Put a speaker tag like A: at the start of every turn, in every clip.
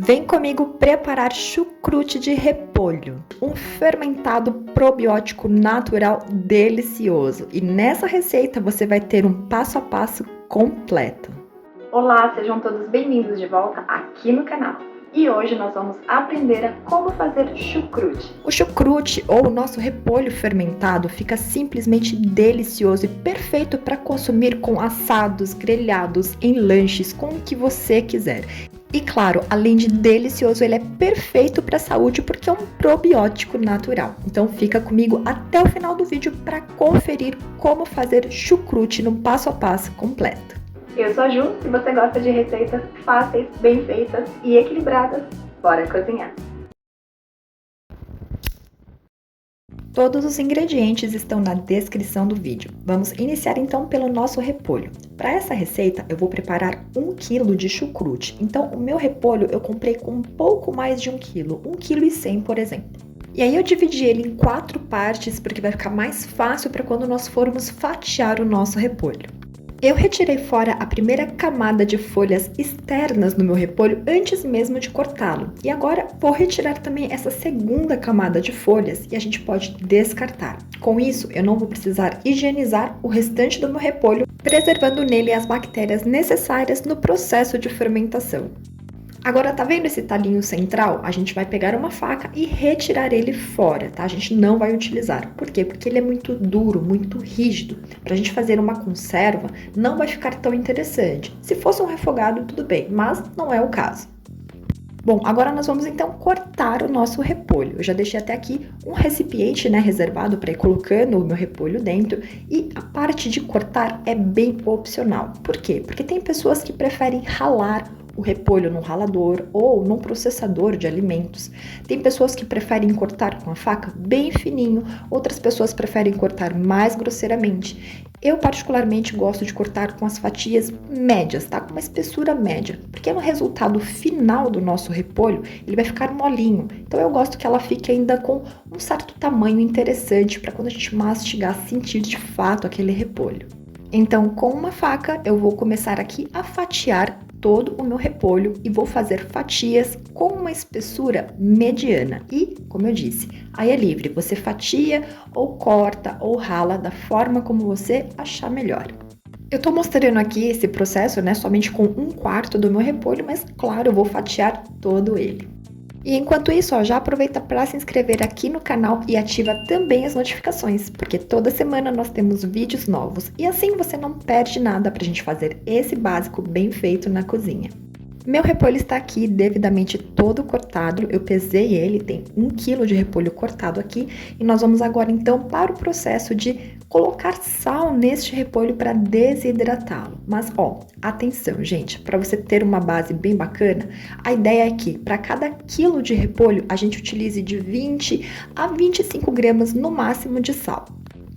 A: Vem comigo preparar chucrute de repolho, um fermentado probiótico natural delicioso. E nessa receita você vai ter um passo a passo completo.
B: Olá, sejam todos bem-vindos de volta aqui no canal. E hoje nós vamos aprender a como fazer chucrute.
A: O chucrute, ou o nosso repolho fermentado, fica simplesmente delicioso e perfeito para consumir com assados, grelhados, em lanches, com o que você quiser. E claro, além de delicioso, ele é perfeito para a saúde porque é um probiótico natural. Então fica comigo até o final do vídeo para conferir como fazer chucrute no passo a passo completo.
B: Eu sou a Ju, se você gosta de receitas fáceis, bem feitas e equilibradas, bora cozinhar!
A: Todos os ingredientes estão na descrição do vídeo. Vamos iniciar então pelo nosso repolho. Para essa receita eu vou preparar 1 kg de chucrute. Então o meu repolho eu comprei com um pouco mais de 1 kg, 1,1 kg por exemplo. E aí eu dividi ele em 4 partes porque vai ficar mais fácil para quando nós formos fatiar o nosso repolho. Eu retirei fora a primeira camada de folhas externas no meu repolho antes mesmo de cortá-lo. E agora vou retirar também essa segunda camada de folhas e a gente pode descartar. Com isso, eu não vou precisar higienizar o restante do meu repolho, preservando nele as bactérias necessárias no processo de fermentação. Agora, tá vendo esse talinho central? A gente vai pegar uma faca e retirar ele fora, tá? A gente não vai utilizar. Por quê? Porque ele é muito duro, muito rígido. Pra gente fazer uma conserva, não vai ficar tão interessante. Se fosse um refogado, tudo bem, mas não é o caso. Bom, agora nós vamos então cortar o nosso repolho. Eu já deixei até aqui um recipiente, reservado para ir colocando o meu repolho dentro. E a parte de cortar é bem opcional. Por quê? Porque tem pessoas que preferem ralar o repolho num ralador ou num processador de alimentos. Tem pessoas que preferem cortar com a faca bem fininho, outras pessoas preferem cortar mais grosseiramente. Eu particularmente gosto de cortar com as fatias médias, tá? Com uma espessura média, porque no resultado final do nosso repolho, ele vai ficar molinho. Então eu gosto que ela fique ainda com um certo tamanho interessante para quando a gente mastigar, sentir de fato aquele repolho. Então, com uma faca, eu vou começar aqui a fatiar todo o meu repolho e vou fazer fatias com uma espessura mediana. E, como eu disse, aí é livre, você fatia ou corta ou rala da forma como você achar melhor. Eu tô mostrando aqui esse processo, somente com 1/4 do meu repolho, mas claro, eu vou fatiar todo ele. E enquanto isso, já aproveita para se inscrever aqui no canal e ativa também as notificações, porque toda semana nós temos vídeos novos e assim você não perde nada para a gente fazer esse básico bem feito na cozinha. Meu repolho está aqui devidamente todo cortado, eu pesei ele, tem 1 kg de repolho cortado aqui e nós vamos agora então para o processo de colocar sal neste repolho para desidratá-lo. Mas atenção gente, para você ter uma base bem bacana, a ideia é que para cada quilo de repolho a gente utilize de 20 a 25 gramas no máximo de sal.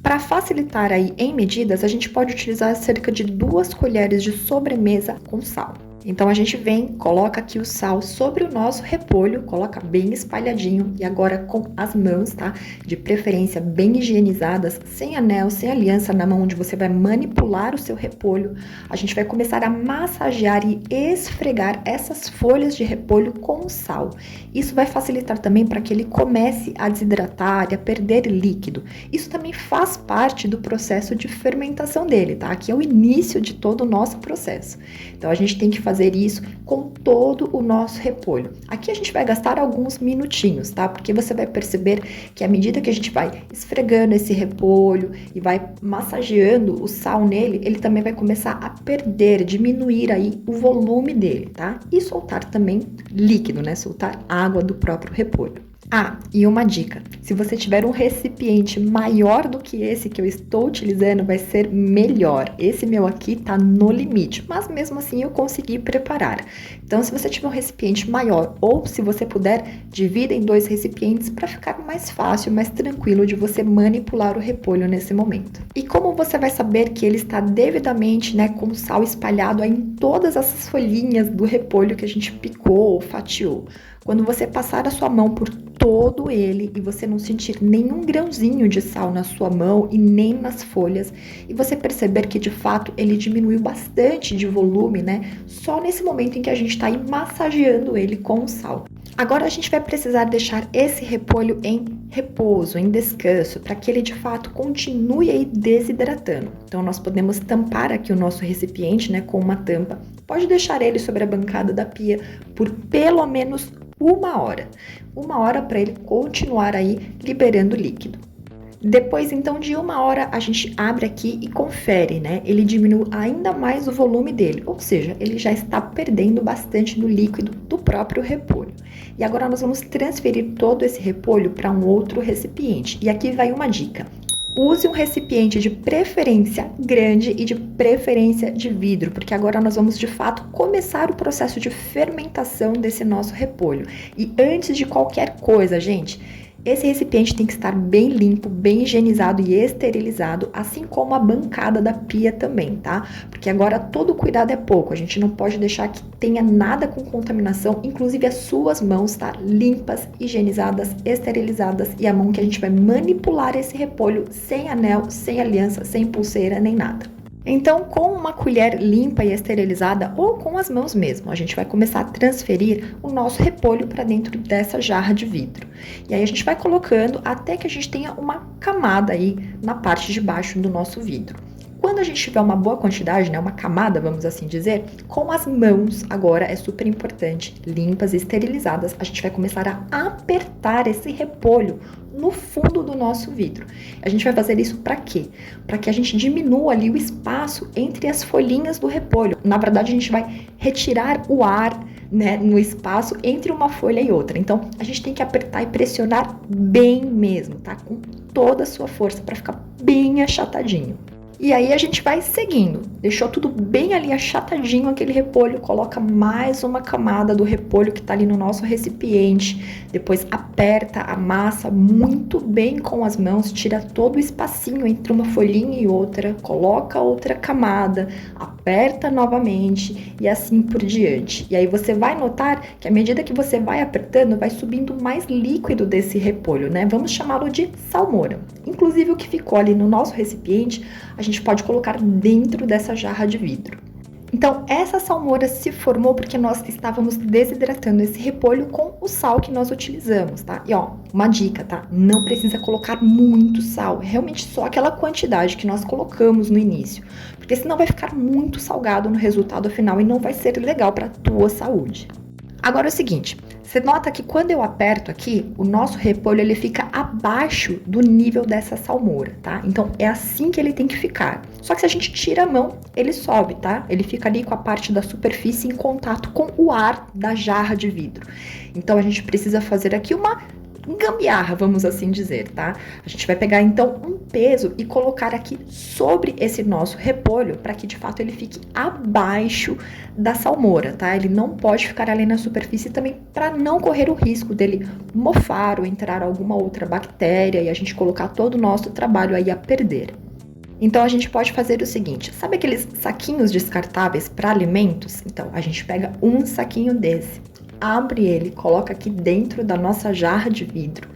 A: Para facilitar aí em medidas, a gente pode utilizar cerca de 2 colheres de sobremesa com sal. Então a gente vem, coloca aqui o sal sobre o nosso repolho, coloca bem espalhadinho e agora com as mãos, tá? De preferência bem higienizadas, sem anel, sem aliança na mão onde você vai manipular o seu repolho. A gente vai começar a massagear e esfregar essas folhas de repolho com o sal. Isso vai facilitar também para que ele comece a desidratar e a perder líquido. Isso também faz parte do processo de fermentação dele, tá? Aqui é o início de todo o nosso processo. Então a gente tem que fazer isso com todo o nosso repolho. Aqui a gente vai gastar alguns minutinhos, tá? Porque você vai perceber que à medida que a gente vai esfregando esse repolho e vai massageando o sal nele, ele também vai começar a perder, diminuir aí o volume dele, tá? E soltar também líquido, Soltar água do próprio repolho. E uma dica, se você tiver um recipiente maior do que esse que eu estou utilizando, vai ser melhor. Esse meu aqui tá no limite, mas mesmo assim eu consegui preparar. Então, se você tiver um recipiente maior ou se você puder, divida em 2 recipientes para ficar mais fácil, mais tranquilo de você manipular o repolho nesse momento. E como você vai saber que ele está devidamente, com o sal espalhado aí em todas essas folhinhas do repolho que a gente picou ou fatiou? Quando você passar a sua mão por todo ele e você não sentir nenhum grãozinho de sal na sua mão e nem nas folhas, e você perceber que de fato ele diminuiu bastante de volume, né? Só nesse momento em que a gente está aí massageando ele com o sal. Agora a gente vai precisar deixar esse repolho em repouso, em descanso, para que ele de fato continue aí desidratando. Então nós podemos tampar aqui o nosso recipiente, né, com uma tampa. Pode deixar ele sobre a bancada da pia por pelo menos 1 hora. 1 hora para ele continuar aí liberando líquido. Depois, então, de 1 hora, a gente abre aqui e confere, né? Ele diminui ainda mais o volume dele, ou seja, ele já está perdendo bastante do líquido do próprio repolho. E agora nós vamos transferir todo esse repolho para um outro recipiente. E aqui vai uma dica. Use um recipiente de preferência grande e de preferência de vidro, porque agora nós vamos de fato começar o processo de fermentação desse nosso repolho. E antes de qualquer coisa, gente, esse recipiente tem que estar bem limpo, bem higienizado e esterilizado, assim como a bancada da pia também, tá? Porque agora todo cuidado é pouco, a gente não pode deixar que tenha nada com contaminação, inclusive as suas mãos, tá? Limpas, higienizadas, esterilizadas e a mão que a gente vai manipular esse repolho sem anel, sem aliança, sem pulseira, nem nada. Então, com uma colher limpa e esterilizada ou com as mãos mesmo, a gente vai começar a transferir o nosso repolho para dentro dessa jarra de vidro. E aí a gente vai colocando até que a gente tenha uma camada aí na parte de baixo do nosso vidro. Quando a gente tiver uma boa quantidade, né, uma camada, vamos assim dizer, com as mãos, agora é super importante, limpas e esterilizadas, a gente vai começar a apertar esse repolho no fundo do nosso vidro. A gente vai fazer isso para quê? Para que a gente diminua ali o espaço entre as folhinhas do repolho. Na verdade, a gente vai retirar o ar, né, no espaço entre uma folha e outra. Então, a gente tem que apertar e pressionar bem mesmo, tá? Com toda a sua força para ficar bem achatadinho. E aí a gente vai seguindo, deixou tudo bem ali achatadinho aquele repolho, coloca mais uma camada do repolho que tá ali no nosso recipiente, depois aperta a massa muito bem com as mãos, tira todo o espacinho entre uma folhinha e outra, coloca outra camada, aperta novamente e assim por diante. E aí você vai notar que à medida que você vai apertando, vai subindo mais líquido desse repolho, né? Vamos chamá-lo de salmoura. Inclusive o que ficou ali no nosso recipiente, a gente pode colocar dentro dessa jarra de vidro. Então, essa salmoura se formou porque nós estávamos desidratando esse repolho com o sal que nós utilizamos, tá? E ó, uma dica, tá? Não precisa colocar muito sal, realmente só aquela quantidade que nós colocamos no início, porque senão vai ficar muito salgado no resultado final e não vai ser legal para a tua saúde. Agora é o seguinte, você nota que quando eu aperto aqui, o nosso repolho ele fica abaixo do nível dessa salmoura, tá? Então é assim que ele tem que ficar. Só que se a gente tira a mão, ele sobe, tá? Ele fica ali com a parte da superfície em contato com o ar da jarra de vidro. Então a gente precisa fazer aqui uma gambiarra, vamos assim dizer, tá? A gente vai pegar então um peso e colocar aqui sobre esse nosso repolho para que de fato ele fique abaixo da salmoura, tá? Ele não pode ficar ali na superfície também para não correr o risco dele mofar ou entrar alguma outra bactéria e a gente colocar todo o nosso trabalho aí a perder. Então a gente pode fazer o seguinte, sabe aqueles saquinhos descartáveis para alimentos? Então a gente pega um saquinho desse, abre ele, coloca aqui dentro da nossa jarra de vidro.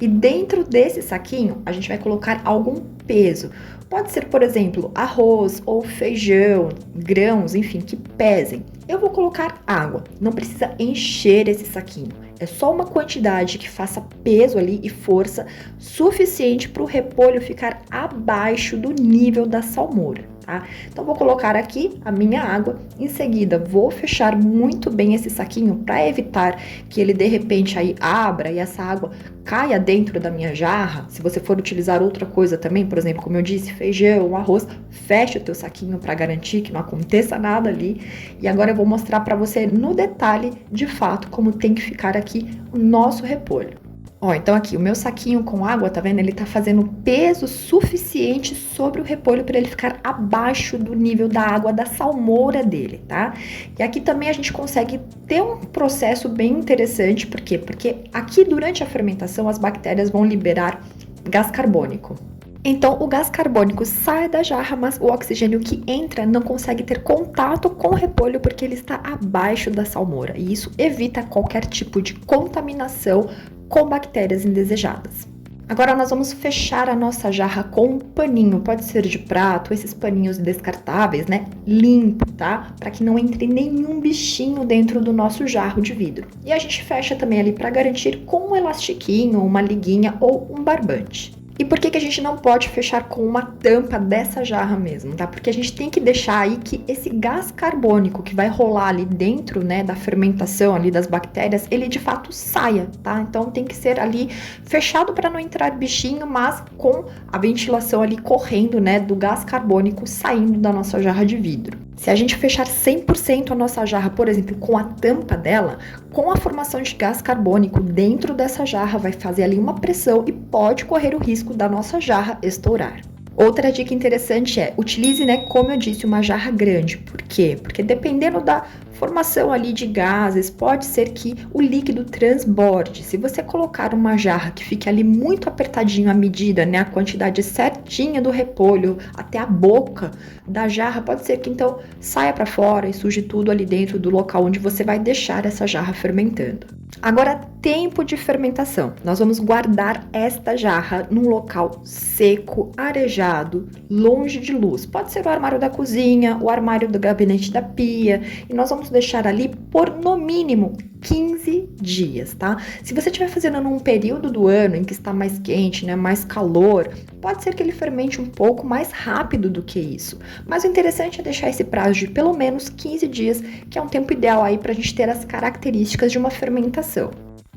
A: E dentro desse saquinho, a gente vai colocar algum peso. Pode ser, por exemplo, arroz ou feijão, grãos, enfim, que pesem. Eu vou colocar água, não precisa encher esse saquinho. É só uma quantidade que faça peso ali e força suficiente para o repolho ficar abaixo do nível da salmoura, tá? Então, vou colocar aqui a minha água. Em seguida, vou fechar muito bem esse saquinho para evitar que ele, de repente, aí abra e essa água caia dentro da minha jarra. Se você for utilizar outra coisa também, por exemplo, como eu disse, feijão, arroz, feche o teu saquinho para garantir que não aconteça nada ali. E agora eu vou mostrar para você no detalhe, de fato, como tem que ficar aqui o nosso repolho. Ó, então aqui, o meu saquinho com água, tá vendo? Ele tá fazendo peso suficiente sobre o repolho para ele ficar abaixo do nível da água da salmoura dele, tá? E aqui também a gente consegue ter um processo bem interessante, por quê? Porque aqui durante a fermentação as bactérias vão liberar gás carbônico. Então, o gás carbônico sai da jarra, mas o oxigênio que entra não consegue ter contato com o repolho porque ele está abaixo da salmoura. E isso evita qualquer tipo de contaminação com bactérias indesejadas. Agora nós vamos fechar a nossa jarra com um paninho, pode ser de prato, esses paninhos descartáveis, né? Limpo, tá? Para que não entre nenhum bichinho dentro do nosso jarro de vidro. E a gente fecha também ali para garantir com um elastiquinho, uma liguinha ou um barbante. E por que a gente não pode fechar com uma tampa dessa jarra mesmo, tá? Porque a gente tem que deixar aí que esse gás carbônico que vai rolar ali dentro, né, da fermentação ali das bactérias, ele de fato saia, tá? Então tem que ser ali fechado para não entrar bichinho, mas com a ventilação ali correndo, né, do gás carbônico saindo da nossa jarra de vidro. Se a gente fechar 100% a nossa jarra, por exemplo, com a tampa dela, com a formação de gás carbônico dentro dessa jarra, vai fazer ali uma pressão e pode correr o risco da nossa jarra estourar. Outra dica interessante é, utilize, né, como eu disse, uma jarra grande. Por quê? Porque dependendo da formação ali de gases, pode ser que o líquido transborde. Se você colocar uma jarra que fique ali muito apertadinho a medida, né, a quantidade certinha do repolho até a boca da jarra, pode ser que então saia para fora e suje tudo ali dentro do local onde você vai deixar essa jarra fermentando. Agora, tempo de fermentação. Nós vamos guardar esta jarra num local seco, arejado, longe de luz. Pode ser o armário da cozinha, o armário do gabinete da pia, e nós vamos deixar ali por no mínimo 15 dias, tá? Se você estiver fazendo num período do ano em que está mais quente, né, mais calor, pode ser que ele fermente um pouco mais rápido do que isso. Mas o interessante é deixar esse prazo de pelo menos 15 dias, que é um tempo ideal aí para a gente ter as características de uma fermentação.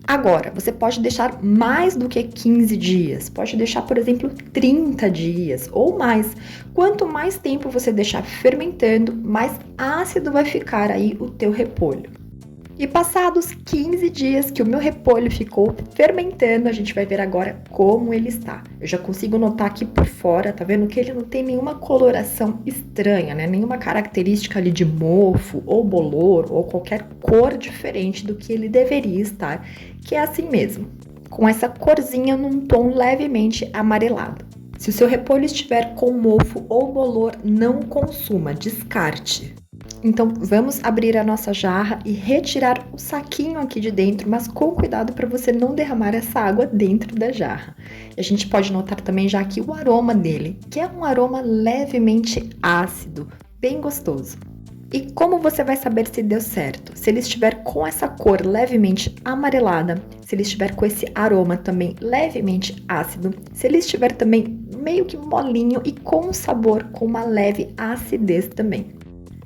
A: Agora, você pode deixar mais do que 15 dias, pode deixar, por exemplo, 30 dias ou mais. Quanto mais tempo você deixar fermentando, mais ácido vai ficar aí o teu repolho. E passados 15 dias que o meu repolho ficou fermentando, a gente vai ver agora como ele está. Eu já consigo notar aqui por fora, tá vendo que ele não tem nenhuma coloração estranha, né? Nenhuma característica ali de mofo ou bolor ou qualquer cor diferente do que ele deveria estar, que é assim mesmo, com essa corzinha num tom levemente amarelado. Se o seu repolho estiver com mofo ou bolor, não consuma, descarte. Então, vamos abrir a nossa jarra e retirar o saquinho aqui de dentro, mas com cuidado para você não derramar essa água dentro da jarra. E a gente pode notar também já aqui o aroma dele, que é um aroma levemente ácido, bem gostoso. E como você vai saber se deu certo? Se ele estiver com essa cor levemente amarelada, se ele estiver com esse aroma também levemente ácido, se ele estiver também meio que molinho e com um sabor com uma leve acidez também.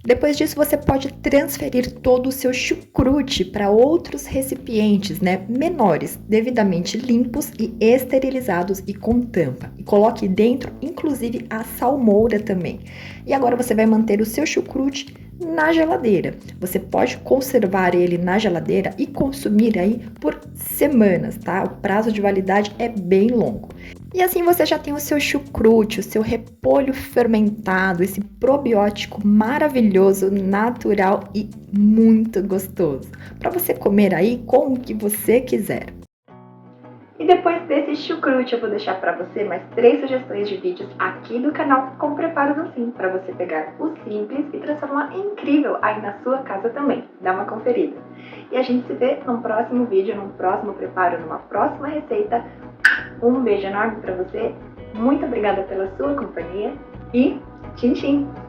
A: Depois disso, você pode transferir todo o seu chucrute para outros recipientes, né, menores, devidamente limpos e esterilizados e com tampa. E coloque dentro, inclusive, a salmoura também. E agora você vai manter o seu chucrute na geladeira. Você pode conservar ele na geladeira e consumir aí por semanas, tá? O prazo de validade é bem longo. E assim você já tem o seu chucrute, o seu repolho fermentado, esse probiótico maravilhoso, natural e muito gostoso, para você comer aí com o que você quiser.
B: E depois desse chucrute, eu vou deixar para você mais 3 sugestões de vídeos aqui do canal com preparos assim, para você pegar o simples e transformar em incrível aí na sua casa também. Dá uma conferida. E a gente se vê num próximo vídeo, num próximo preparo, numa próxima receita. Um beijo enorme para você, muito obrigada pela sua companhia e tchim tchim!